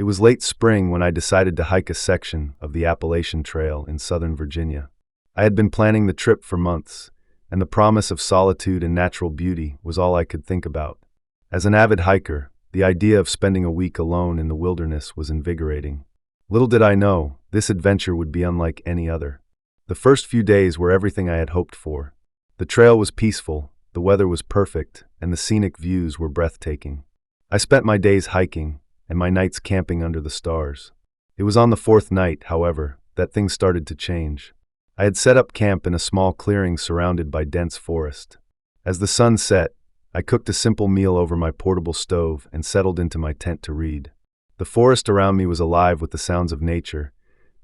It was late spring when I decided to hike a section of the Appalachian Trail in Southern Virginia. I had been planning the trip for months, and the promise of solitude and natural beauty was all I could think about. As an avid hiker, the idea of spending a week alone in the wilderness was invigorating. Little did I know, this adventure would be unlike any other. The first few days were everything I had hoped for. The trail was peaceful, the weather was perfect, and the scenic views were breathtaking. I spent my days hiking, and my nights camping under the stars. It was on the fourth night, however, that things started to change. I had set up camp in a small clearing surrounded by dense forest. As the sun set, I cooked a simple meal over my portable stove and settled into my tent to read. The forest around me was alive with the sounds of nature,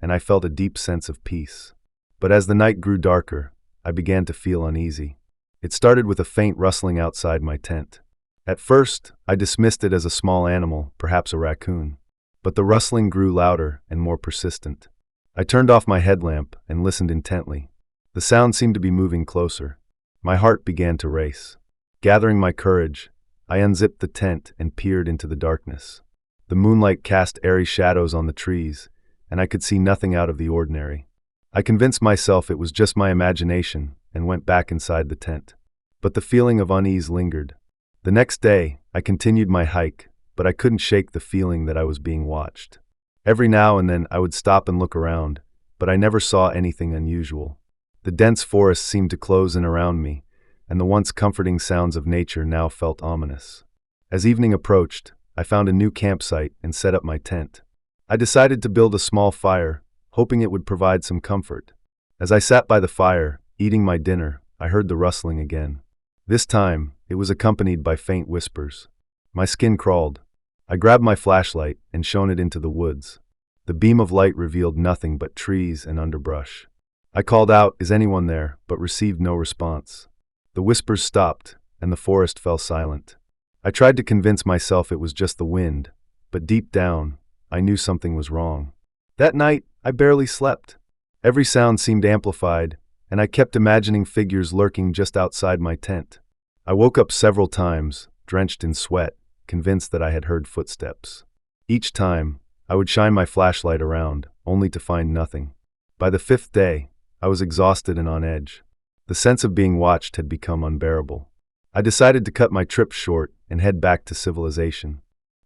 and I felt a deep sense of peace. But as the night grew darker, I began to feel uneasy. It started with a faint rustling outside my tent. At first, I dismissed it as a small animal, perhaps a raccoon. But the rustling grew louder and more persistent. I turned off my headlamp and listened intently. The sound seemed to be moving closer. My heart began to race. Gathering my courage, I unzipped the tent and peered into the darkness. The moonlight cast airy shadows on the trees, and I could see nothing out of the ordinary. I convinced myself it was just my imagination and went back inside the tent. But the feeling of unease lingered. The next day, I continued my hike, but I couldn't shake the feeling that I was being watched. Every now and then I would stop and look around, but I never saw anything unusual. The dense forest seemed to close in around me, and the once comforting sounds of nature now felt ominous. As evening approached, I found a new campsite and set up my tent. I decided to build a small fire, hoping it would provide some comfort. As I sat by the fire, eating my dinner, I heard the rustling again. This time, it was accompanied by faint whispers. My skin crawled. I grabbed my flashlight and shone it into the woods. The beam of light revealed nothing but trees and underbrush. I called out, "Is anyone there?" but received no response. The whispers stopped, and the forest fell silent. I tried to convince myself it was just the wind, but deep down, I knew something was wrong. That night, I barely slept. Every sound seemed amplified, and I kept imagining figures lurking just outside my tent. I woke up several times, drenched in sweat, convinced that I had heard footsteps. Each time, I would shine my flashlight around, only to find nothing. By the fifth day, I was exhausted and on edge. The sense of being watched had become unbearable. I decided to cut my trip short and head back to civilization.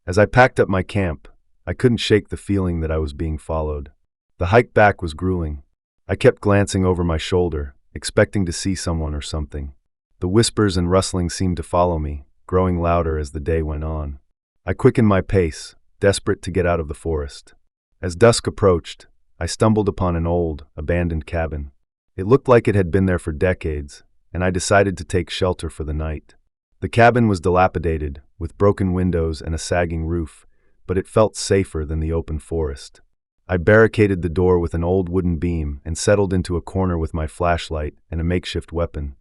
As I packed up my camp, I couldn't shake the feeling that I was being followed. The hike back was grueling. I kept glancing over my shoulder, expecting to see someone or something. The whispers and rustling seemed to follow me, growing louder as the day went on. I quickened my pace, desperate to get out of the forest. As dusk approached, I stumbled upon an old, abandoned cabin. It looked like it had been there for decades, and I decided to take shelter for the night. The cabin was dilapidated, with broken windows and a sagging roof, but it felt safer than the open forest. I barricaded the door with an old wooden beam and settled into a corner with my flashlight and a makeshift weapon,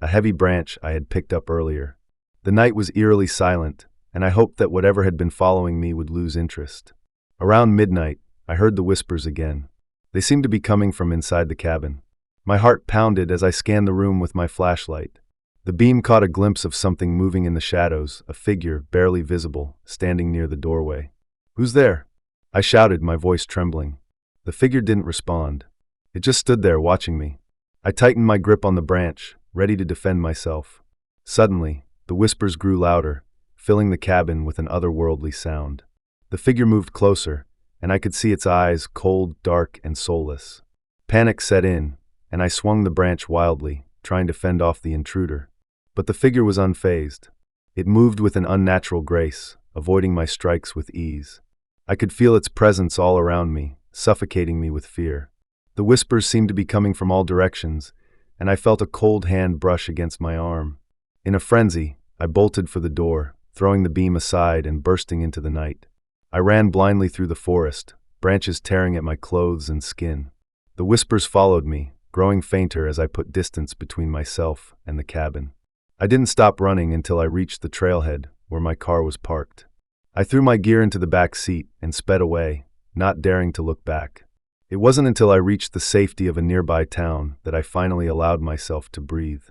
a heavy branch I had picked up earlier. The night was eerily silent, and I hoped that whatever had been following me would lose interest. Around midnight, I heard the whispers again. They seemed to be coming from inside the cabin. My heart pounded as I scanned the room with my flashlight. The beam caught a glimpse of something moving in the shadows, a figure, barely visible, standing near the doorway. "Who's there?" I shouted, my voice trembling. The figure didn't respond. It just stood there watching me. I tightened my grip on the branch, ready to defend myself. Suddenly, the whispers grew louder, filling the cabin with an otherworldly sound. The figure moved closer, and I could see its eyes, cold, dark, and soulless. Panic set in, and I swung the branch wildly, trying to fend off the intruder. But the figure was unfazed. It moved with an unnatural grace, avoiding my strikes with ease. I could feel its presence all around me, suffocating me with fear. The whispers seemed to be coming from all directions, and I felt a cold hand brush against my arm. In a frenzy, I bolted for the door, throwing the beam aside and bursting into the night. I ran blindly through the forest, branches tearing at my clothes and skin. The whispers followed me, growing fainter as I put distance between myself and the cabin. I didn't stop running until I reached the trailhead, where my car was parked. I threw my gear into the back seat and sped away, not daring to look back. It wasn't until I reached the safety of a nearby town that I finally allowed myself to breathe.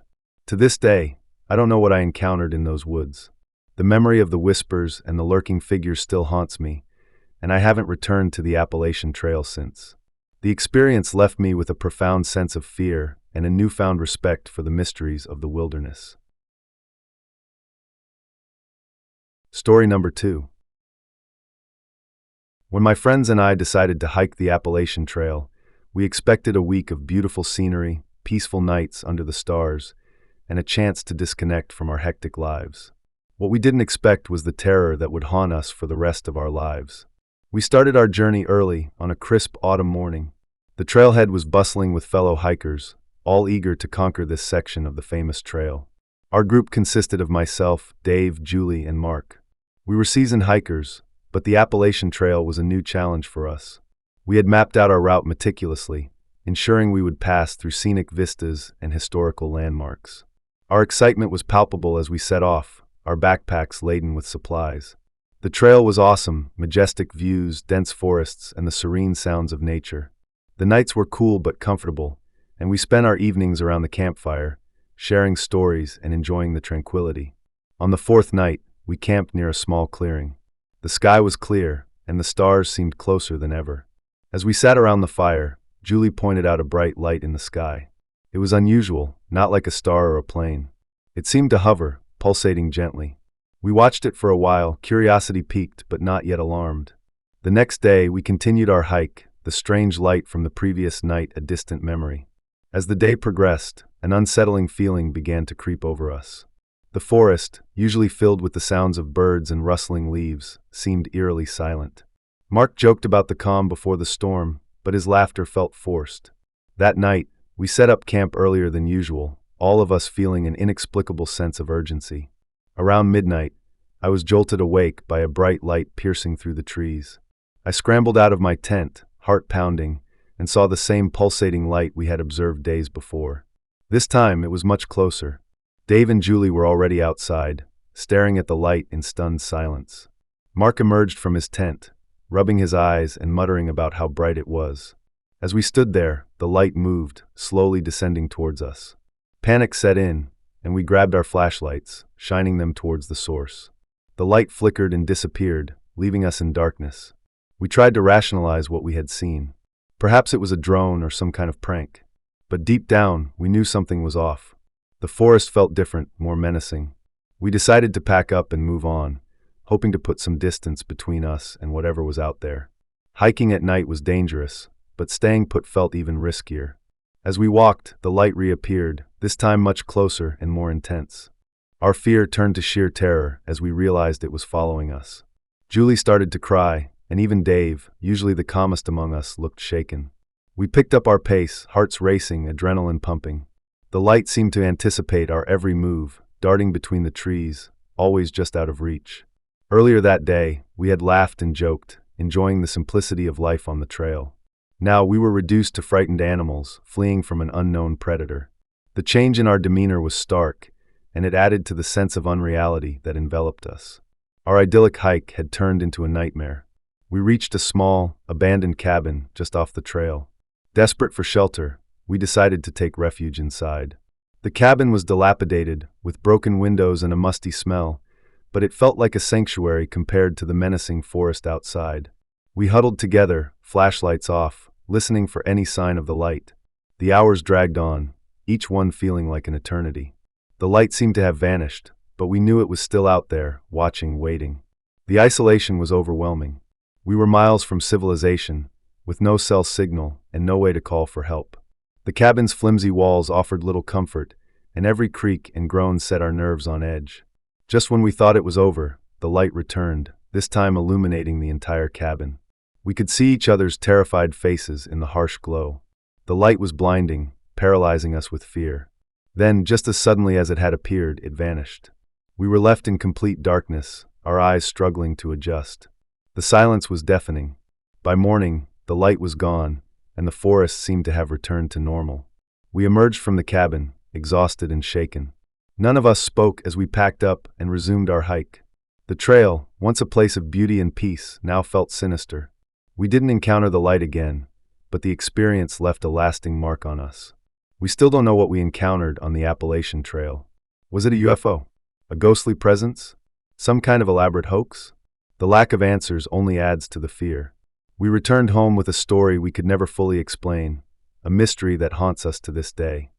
To this day, I don't know what I encountered in those woods. The memory of the whispers and the lurking figures still haunts me, and I haven't returned to the Appalachian Trail since. The experience left me with a profound sense of fear and a newfound respect for the mysteries of the wilderness. Story number 2. When my friends and I decided to hike the Appalachian Trail, we expected a week of beautiful scenery, peaceful nights under the stars, and a chance to disconnect from our hectic lives. What we didn't expect was the terror that would haunt us for the rest of our lives. We started our journey early on a crisp autumn morning. The trailhead was bustling with fellow hikers, all eager to conquer this section of the famous trail. Our group consisted of myself, Dave, Julie, and Mark. We were seasoned hikers, but the Appalachian Trail was a new challenge for us. We had mapped out our route meticulously, ensuring we would pass through scenic vistas and historical landmarks. Our excitement was palpable as we set off, our backpacks laden with supplies. The trail was awesome, majestic views, dense forests, and the serene sounds of nature. The nights were cool but comfortable, and we spent our evenings around the campfire, sharing stories and enjoying the tranquility. On the 4th night, we camped near a small clearing. The sky was clear, and the stars seemed closer than ever. As we sat around the fire, Julie pointed out a bright light in the sky. It was unusual, not like a star or a plane. It seemed to hover, pulsating gently. We watched it for a while, curiosity piqued but not yet alarmed. The next day, we continued our hike, the strange light from the previous night a distant memory. As the day progressed, an unsettling feeling began to creep over us. The forest, usually filled with the sounds of birds and rustling leaves, seemed eerily silent. Mark joked about the calm before the storm, but his laughter felt forced. That night, we set up camp earlier than usual, all of us feeling an inexplicable sense of urgency. Around midnight, I was jolted awake by a bright light piercing through the trees. I scrambled out of my tent, heart pounding, and saw the same pulsating light we had observed days before. This time, it was much closer. Dave and Julie were already outside, staring at the light in stunned silence. Mark emerged from his tent, rubbing his eyes and muttering about how bright it was. As we stood there, the light moved, slowly descending towards us. Panic set in, and we grabbed our flashlights, shining them towards the source. The light flickered and disappeared, leaving us in darkness. We tried to rationalize what we had seen. Perhaps it was a drone or some kind of prank. But deep down, we knew something was off. The forest felt different, more menacing. We decided to pack up and move on, hoping to put some distance between us and whatever was out there. Hiking at night was dangerous, but staying put felt even riskier. As we walked, the light reappeared, this time much closer and more intense. Our fear turned to sheer terror as we realized it was following us. Julie started to cry, and even Dave, usually the calmest among us, looked shaken. We picked up our pace, hearts racing, adrenaline pumping. The light seemed to anticipate our every move, darting between the trees, always just out of reach. Earlier that day, we had laughed and joked, enjoying the simplicity of life on the trail. Now we were reduced to frightened animals, fleeing from an unknown predator. The change in our demeanor was stark, and it added to the sense of unreality that enveloped us. Our idyllic hike had turned into a nightmare. We reached a small, abandoned cabin just off the trail. Desperate for shelter, we decided to take refuge inside. The cabin was dilapidated, with broken windows and a musty smell, but it felt like a sanctuary compared to the menacing forest outside. We huddled together, flashlights off, listening for any sign of the light. The hours dragged on, each one feeling like an eternity. The light seemed to have vanished, but we knew it was still out there, watching, waiting. The isolation was overwhelming. We were miles from civilization, with no cell signal and no way to call for help. The cabin's flimsy walls offered little comfort, and every creak and groan set our nerves on edge. Just when we thought it was over, the light returned, this time illuminating the entire cabin. We could see each other's terrified faces in the harsh glow. The light was blinding, paralyzing us with fear. Then, just as suddenly as it had appeared, it vanished. We were left in complete darkness, our eyes struggling to adjust. The silence was deafening. By morning, the light was gone, and the forest seemed to have returned to normal. We emerged from the cabin, exhausted and shaken. None of us spoke as we packed up and resumed our hike. The trail, once a place of beauty and peace, now felt sinister. We didn't encounter the light again, but the experience left a lasting mark on us. We still don't know what we encountered on the Appalachian Trail. Was it a UFO? A ghostly presence? Some kind of elaborate hoax? The lack of answers only adds to the fear. We returned home with a story we could never fully explain, a mystery that haunts us to this day.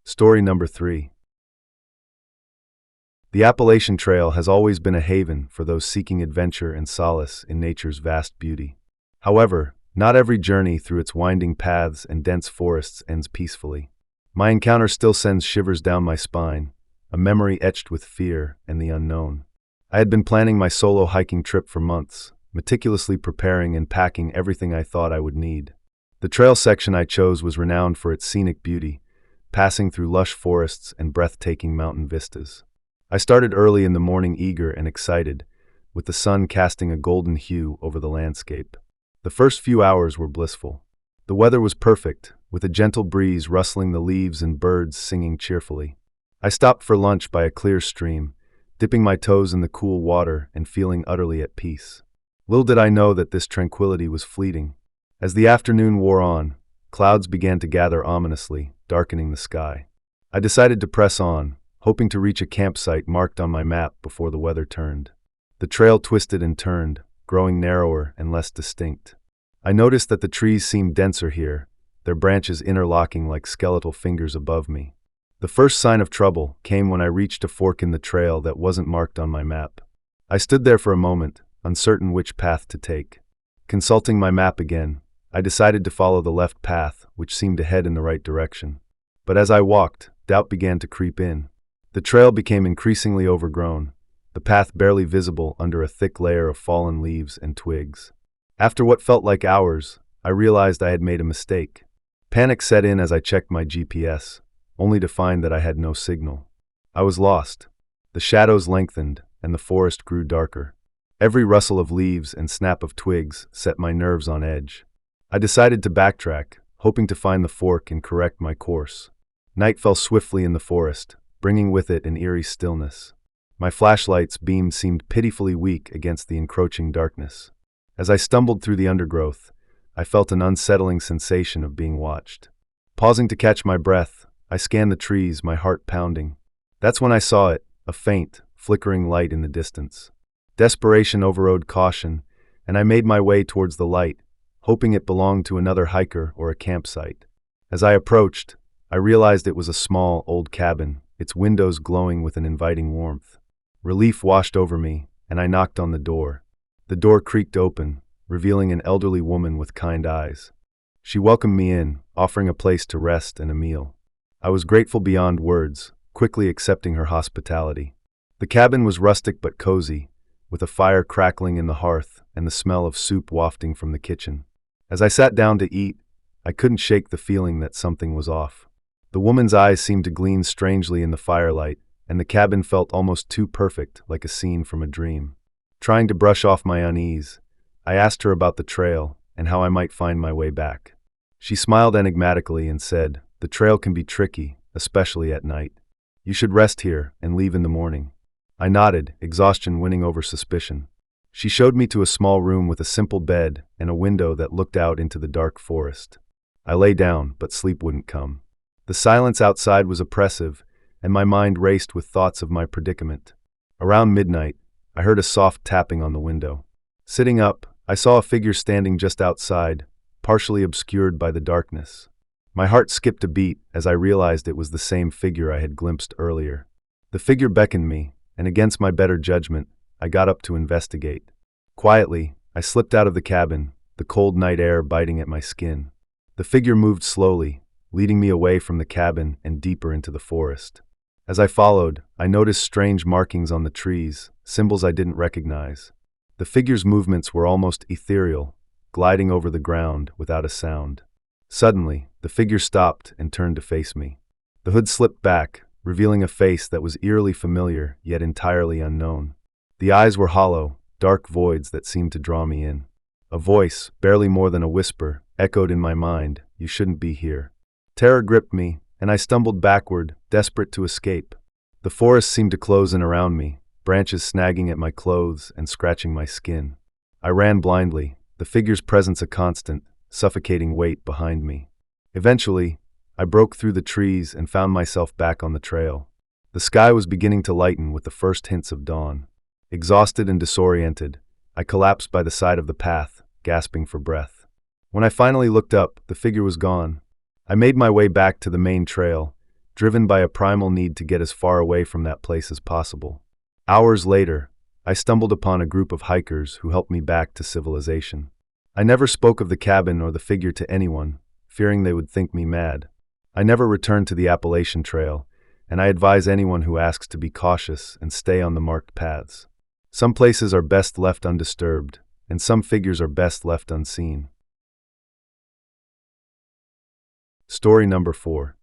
Story number 3. The Appalachian Trail has always been a haven for those seeking adventure and solace in nature's vast beauty. However, not every journey through its winding paths and dense forests ends peacefully. My encounter still sends shivers down my spine, a memory etched with fear and the unknown. I had been planning my solo hiking trip for months, meticulously preparing and packing everything I thought I would need. The trail section I chose was renowned for its scenic beauty, passing through lush forests and breathtaking mountain vistas. I started early in the morning, eager and excited, with the sun casting a golden hue over the landscape. The first few hours were blissful. The weather was perfect, with a gentle breeze rustling the leaves and birds singing cheerfully. I stopped for lunch by a clear stream, dipping my toes in the cool water and feeling utterly at peace. Little did I know that this tranquility was fleeting. As the afternoon wore on, clouds began to gather ominously, darkening the sky. I decided to press on, hoping to reach a campsite marked on my map before the weather turned. The trail twisted and turned, growing narrower and less distinct. I noticed that the trees seemed denser here, their branches interlocking like skeletal fingers above me. The first sign of trouble came when I reached a fork in the trail that wasn't marked on my map. I stood there for a moment, uncertain which path to take. Consulting my map again, I decided to follow the left path, which seemed to head in the right direction. But as I walked, doubt began to creep in. The trail became increasingly overgrown, the path barely visible under a thick layer of fallen leaves and twigs. After what felt like hours, I realized I had made a mistake. Panic set in as I checked my GPS, only to find that I had no signal. I was lost. The shadows lengthened, and the forest grew darker. Every rustle of leaves and snap of twigs set my nerves on edge. I decided to backtrack, hoping to find the fork and correct my course. Night fell swiftly in the forest, bringing with it an eerie stillness. My flashlight's beam seemed pitifully weak against the encroaching darkness. As I stumbled through the undergrowth, I felt an unsettling sensation of being watched. Pausing to catch my breath, I scanned the trees, my heart pounding. That's when I saw it, a faint, flickering light in the distance. Desperation overrode caution, and I made my way towards the light, hoping it belonged to another hiker or a campsite. As I approached, I realized it was a small, old cabin, its windows glowing with an inviting warmth. Relief washed over me, and I knocked on the door. The door creaked open, revealing an elderly woman with kind eyes. She welcomed me in, offering a place to rest and a meal. I was grateful beyond words, quickly accepting her hospitality. The cabin was rustic but cozy, with a fire crackling in the hearth and the smell of soup wafting from the kitchen. As I sat down to eat, I couldn't shake the feeling that something was off. The woman's eyes seemed to gleam strangely in the firelight, and the cabin felt almost too perfect, like a scene from a dream. Trying to brush off my unease, I asked her about the trail and how I might find my way back. She smiled enigmatically and said, "The trail can be tricky, especially at night. You should rest here and leave in the morning." I nodded, exhaustion winning over suspicion. She showed me to a small room with a simple bed and a window that looked out into the dark forest. I lay down, but sleep wouldn't come. The silence outside was oppressive, and my mind raced with thoughts of my predicament. Around midnight, I heard a soft tapping on the window. Sitting up, I saw a figure standing just outside, partially obscured by the darkness. My heart skipped a beat as I realized it was the same figure I had glimpsed earlier. The figure beckoned me, and against my better judgment, I got up to investigate. Quietly, I slipped out of the cabin, the cold night air biting at my skin. The figure moved slowly, leading me away from the cabin and deeper into the forest. As I followed, I noticed strange markings on the trees, symbols I didn't recognize. The figure's movements were almost ethereal, gliding over the ground without a sound. Suddenly, the figure stopped and turned to face me. The hood slipped back, revealing a face that was eerily familiar, yet entirely unknown. The eyes were hollow, dark voids that seemed to draw me in. A voice, barely more than a whisper, echoed in my mind, "You shouldn't be here." Terror gripped me, and I stumbled backward, desperate to escape. The forest seemed to close in around me, branches snagging at my clothes and scratching my skin. I ran blindly, the figure's presence a constant, suffocating weight behind me. Eventually, I broke through the trees and found myself back on the trail. The sky was beginning to lighten with the first hints of dawn. Exhausted and disoriented, I collapsed by the side of the path, gasping for breath. When I finally looked up, the figure was gone. I made my way back to the main trail, driven by a primal need to get as far away from that place as possible. Hours later, I stumbled upon a group of hikers who helped me back to civilization. I never spoke of the cabin or the figure to anyone, fearing they would think me mad. I never returned to the Appalachian Trail, and I advise anyone who asks to be cautious and stay on the marked paths. Some places are best left undisturbed, and some figures are best left unseen. Story number 4.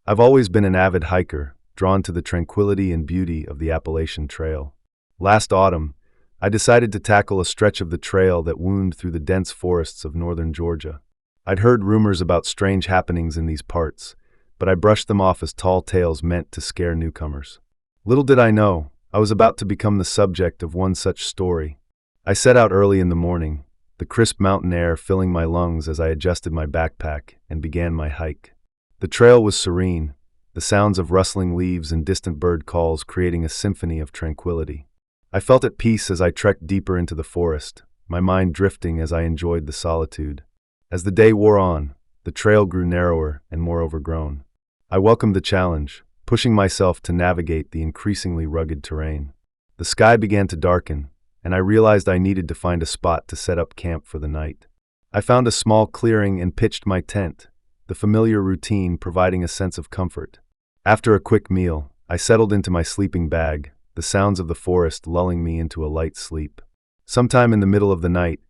I've always been an avid hiker, drawn to the tranquility and beauty of the Appalachian Trail. Last autumn, I decided to tackle a stretch of the trail that wound through the dense forests of northern Georgia. I'd heard rumors about strange happenings in these parts, but I brushed them off as tall tales meant to scare newcomers. Little did I know, I was about to become the subject of one such story. I set out early in the morning, the crisp mountain air filling my lungs as I adjusted my backpack and began my hike. The trail was serene, the sounds of rustling leaves and distant bird calls creating a symphony of tranquility. I felt at peace as I trekked deeper into the forest, my mind drifting as I enjoyed the solitude. As the day wore on, the trail grew narrower and more overgrown. I welcomed the challenge, pushing myself to navigate the increasingly rugged terrain. The sky began to darken, and I realized I needed to find a spot to set up camp for the night. I found a small clearing and pitched my tent, the familiar routine providing a sense of comfort. After a quick meal, I settled into my sleeping bag, the sounds of the forest lulling me into a light sleep. Sometime in the middle of the night,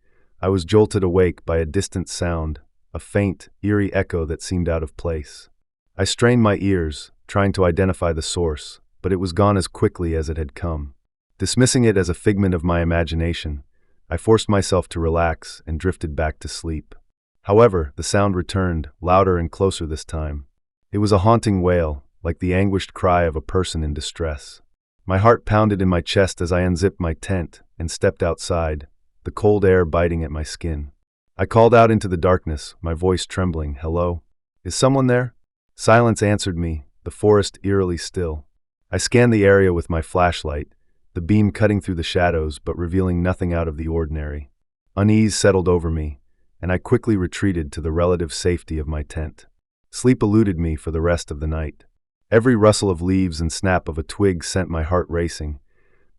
I was jolted awake by a distant sound, a faint, eerie echo that seemed out of place. I strained my ears, trying to identify the source, but it was gone as quickly as it had come. Dismissing it as a figment of my imagination, I forced myself to relax and drifted back to sleep. However, the sound returned, louder and closer this time. It was a haunting wail, like the anguished cry of a person in distress. My heart pounded in my chest as I unzipped my tent and stepped outside, the cold air biting at my skin. I called out into the darkness, my voice trembling, "Hello? Is someone there?" Silence answered me, the forest eerily still. I scanned the area with my flashlight, the beam cutting through the shadows but revealing nothing out of the ordinary. Unease settled over me, and I quickly retreated to the relative safety of my tent. Sleep eluded me for the rest of the night. Every rustle of leaves and snap of a twig sent my heart racing,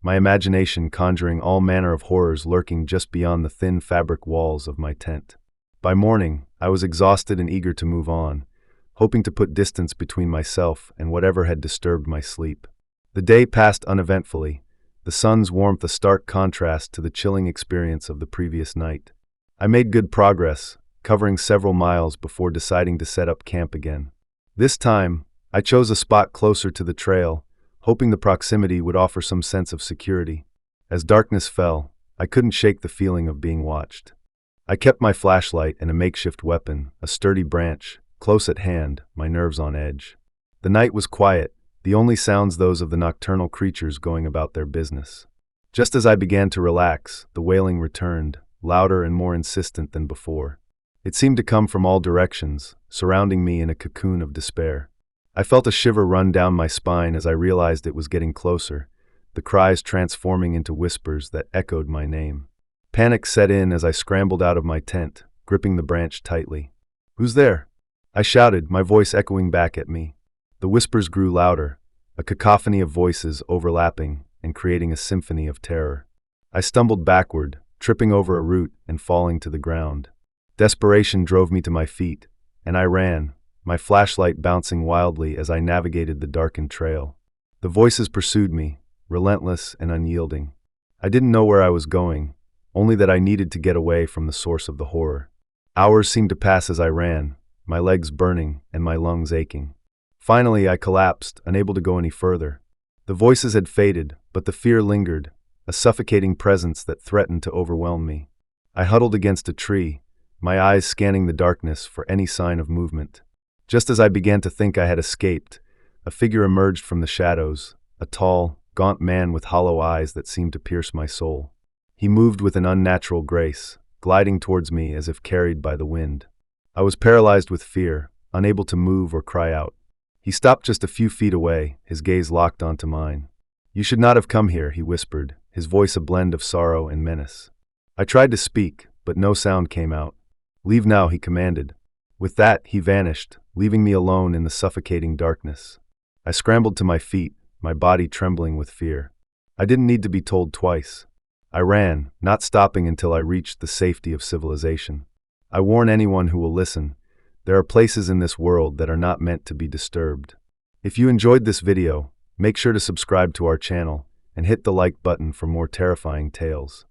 my imagination conjuring all manner of horrors lurking just beyond the thin fabric walls of my tent. By morning, I was exhausted and eager to move on, hoping to put distance between myself and whatever had disturbed my sleep. The day passed uneventfully, the sun's warmth a stark contrast to the chilling experience of the previous night. I made good progress, covering several miles before deciding to set up camp again. This time, I chose a spot closer to the trail, hoping the proximity would offer some sense of security. As darkness fell, I couldn't shake the feeling of being watched. I kept my flashlight and a makeshift weapon, a sturdy branch, close at hand, my nerves on edge. The night was quiet, the only sounds those of the nocturnal creatures going about their business. Just as I began to relax, the wailing returned, louder and more insistent than before. It seemed to come from all directions, surrounding me in a cocoon of despair. I felt a shiver run down my spine as I realized it was getting closer, the cries transforming into whispers that echoed my name. Panic set in as I scrambled out of my tent, gripping the branch tightly. "Who's there?" I shouted, my voice echoing back at me. The whispers grew louder, a cacophony of voices overlapping and creating a symphony of terror. I stumbled backward, tripping over a root and falling to the ground. Desperation drove me to my feet, and I ran, my flashlight bouncing wildly as I navigated the darkened trail. The voices pursued me, relentless and unyielding. I didn't know where I was going, only that I needed to get away from the source of the horror. Hours seemed to pass as I ran, my legs burning and my lungs aching. Finally, I collapsed, unable to go any further. The voices had faded, but the fear lingered, a suffocating presence that threatened to overwhelm me. I huddled against a tree, my eyes scanning the darkness for any sign of movement. Just as I began to think I had escaped, a figure emerged from the shadows, a tall, gaunt man with hollow eyes that seemed to pierce my soul. He moved with an unnatural grace, gliding towards me as if carried by the wind. I was paralyzed with fear, unable to move or cry out. He stopped just a few feet away, his gaze locked onto mine. "You should not have come here," he whispered, his voice a blend of sorrow and menace. I tried to speak, but no sound came out. "Leave now," he commanded. With that, he vanished, leaving me alone in the suffocating darkness. I scrambled to my feet, my body trembling with fear. I didn't need to be told twice. I ran, not stopping until I reached the safety of civilization. I warn anyone who will listen, there are places in this world that are not meant to be disturbed. If you enjoyed this video, make sure to subscribe to our channel and hit the like button for more terrifying tales.